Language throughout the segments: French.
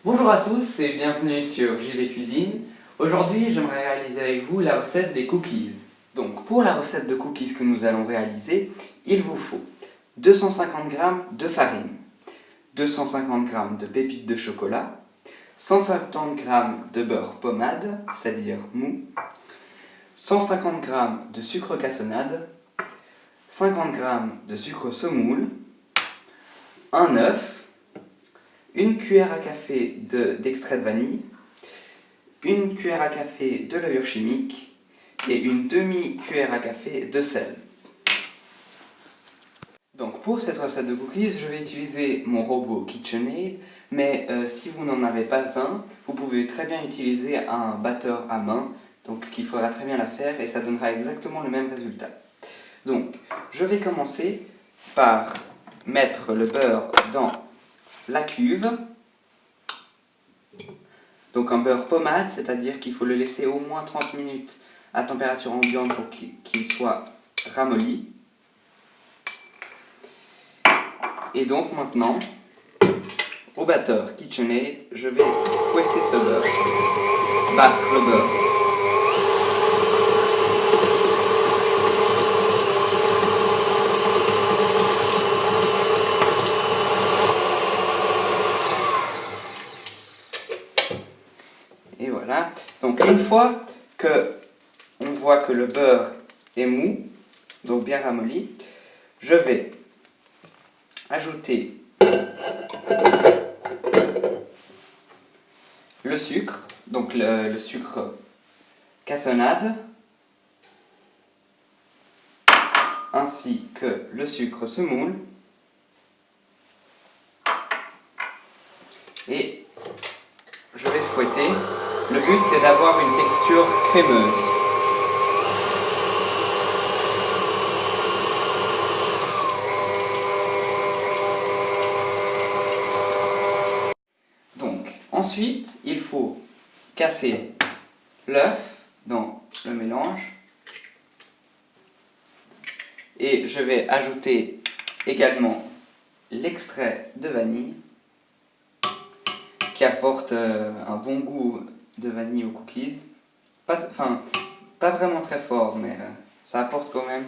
Bonjour à tous et bienvenue sur JV Cuisine. Aujourd'hui, j'aimerais réaliser avec vous la recette des cookies. Donc, pour la recette de cookies que nous allons réaliser, il vous faut 250 g de farine, 250 g de pépites de chocolat, 170 g de beurre pommade, c'est-à-dire mou, 150 g de sucre cassonade, 50 g de sucre semoule, un œuf, une cuillère à café d'extrait de vanille, une cuillère à café de levure chimique et une demi-cuillère à café de sel. Donc pour cette recette de cookies, je vais utiliser mon robot KitchenAid, mais si vous n'en avez pas un, vous pouvez très bien utiliser un batteur à main, donc qui fera très bien l'affaire et ça donnera exactement le même résultat. Donc je vais commencer par mettre le beurre dans la cuve. Donc un beurre pommade, c'est-à-dire qu'il faut le laisser au moins 30 minutes à température ambiante pour qu'il soit ramolli. Et donc maintenant, au batteur KitchenAid, je vais fouetter ce beurre, battre le beurre. Et voilà, donc une fois que on voit que le beurre est mou, donc bien ramolli, je vais ajouter le sucre, donc le sucre cassonade, ainsi que le sucre semoule, et je vais fouetter. Le but c'est d'avoir une texture crémeuse. Donc ensuite il faut casser l'œuf dans le mélange et je vais ajouter également l'extrait de vanille qui apporte un bon goût de vanille aux cookies. Pas vraiment très fort, mais ça apporte quand même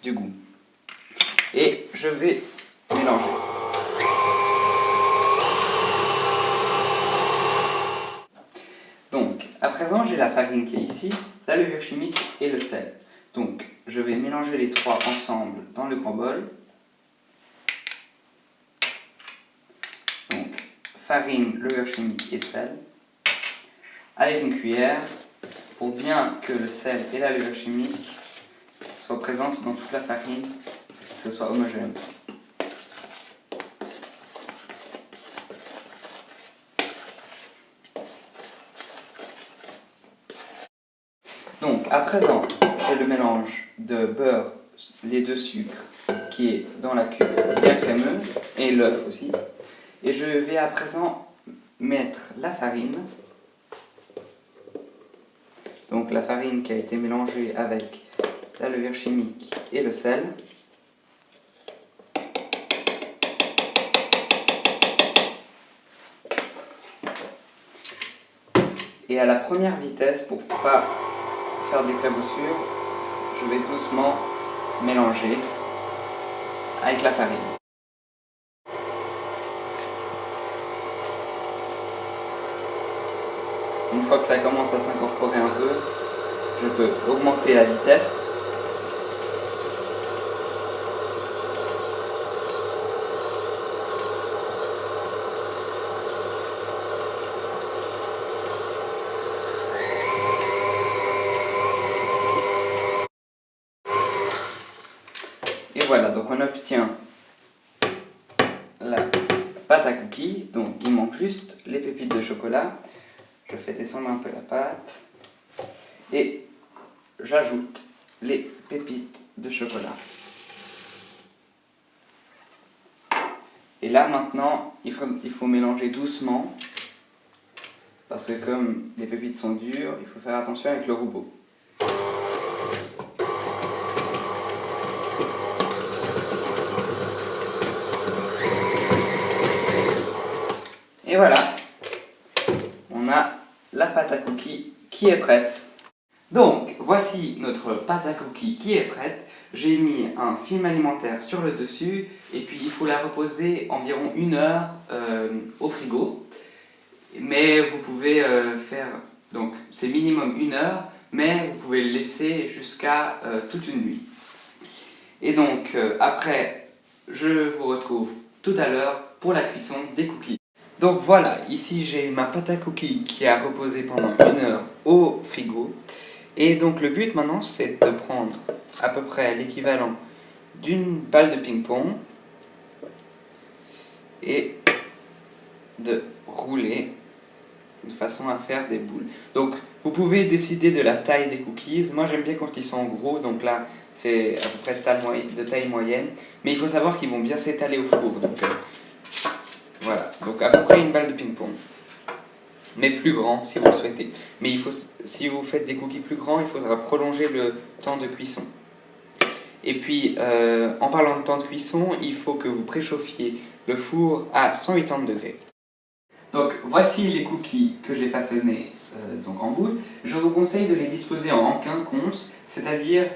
du goût. Et je vais mélanger. Donc, à présent, j'ai la farine qui est ici, la levure chimique et le sel. Donc, je vais mélanger les trois ensemble dans le grand bol. Donc, farine, levure chimique et sel. Avec une cuillère, pour bien que le sel et la levure chimique soient présentes dans toute la farine, que ce soit homogène. Donc, à présent, j'ai le mélange de beurre, les deux sucres, qui est dans la cuve bien crémeux, et l'œuf aussi. Et je vais à présent mettre la farine. Donc la farine qui a été mélangée avec la levure chimique et le sel. Et à la première vitesse, pour ne pas faire d'éclaboussure, je vais doucement mélanger avec la farine. Une fois que ça commence à s'incorporer un peu, je peux augmenter la vitesse. Et voilà, donc on obtient la pâte à cookies, donc il manque juste les pépites de chocolat. Je fais descendre un peu la pâte et j'ajoute les pépites de chocolat. Et là maintenant, il faut mélanger doucement parce que comme les pépites sont dures, il faut faire attention avec le robot. Et voilà, on a la pâte à cookies qui est prête. Donc, voici notre pâte à cookies qui est prête. J'ai mis un film alimentaire sur le dessus et puis il faut la reposer environ 1 heure au frigo. Mais vous pouvez faire, donc c'est minimum 1 heure, mais vous pouvez le laisser jusqu'à toute une nuit. Et donc après, je vous retrouve tout à l'heure pour la cuisson des cookies. Donc voilà, ici j'ai ma pâte à cookies qui a reposé pendant 1 heure au frigo. Et donc le but maintenant c'est de prendre à peu près l'équivalent d'une balle de ping-pong et de rouler de façon à faire des boules. Donc vous pouvez décider de la taille des cookies. Moi j'aime bien quand ils sont gros, donc là c'est à peu près de taille moyenne. Mais il faut savoir qu'ils vont bien s'étaler au four. Donc voilà, donc à peu près une balle de ping-pong. Mais plus grand si vous le souhaitez. Mais si vous faites des cookies plus grands, il faudra prolonger le temps de cuisson. Et puis, en parlant de temps de cuisson, il faut que vous préchauffiez le four à 180 degrés. Donc, voici les cookies que j'ai façonnés donc en boule. Je vous conseille de les disposer en quinconce, c'est-à-dire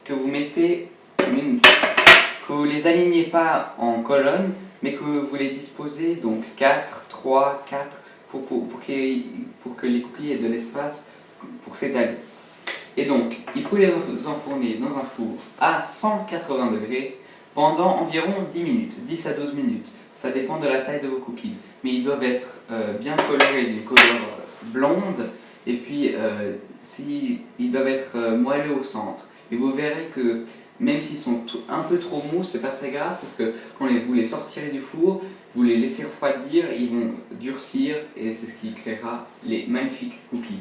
que vous mettez que vous les alignez pas en colonne, mais que vous les disposez donc 4, 3, 4 pour que les cookies aient de l'espace pour s'étaler. Et donc, il faut les enfourner dans un four à 180 degrés pendant environ 10 minutes, 10 à 12 minutes. Ça dépend de la taille de vos cookies. Mais ils doivent être bien colorés d'une couleur blonde et puis ils doivent être moelleux au centre. Et vous verrez que même s'ils sont un peu trop mous, c'est pas très grave parce que quand vous les sortirez du four, vous les laissez refroidir, ils vont durcir et c'est ce qui créera les magnifiques cookies.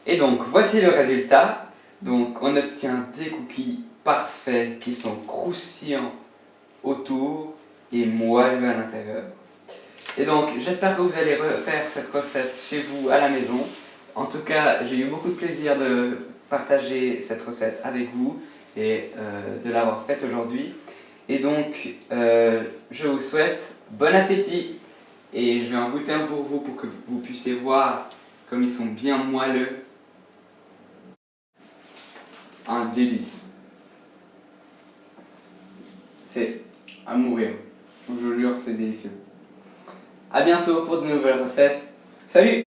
Et donc voici le résultat. Donc on obtient des cookies parfaits qui sont croustillants autour et moelleux à l'intérieur. Et donc j'espère que vous allez refaire cette recette chez vous à la maison. En tout cas, j'ai eu beaucoup de plaisir de partager cette recette avec vous et de l'avoir faite aujourd'hui. Et donc je vous souhaite bon appétit et je vais en goûter un pour que vous puissiez voir comme ils sont bien moelleux. Un délice. C'est à mourir. Je vous jure, c'est délicieux. A bientôt pour de nouvelles recettes. Salut!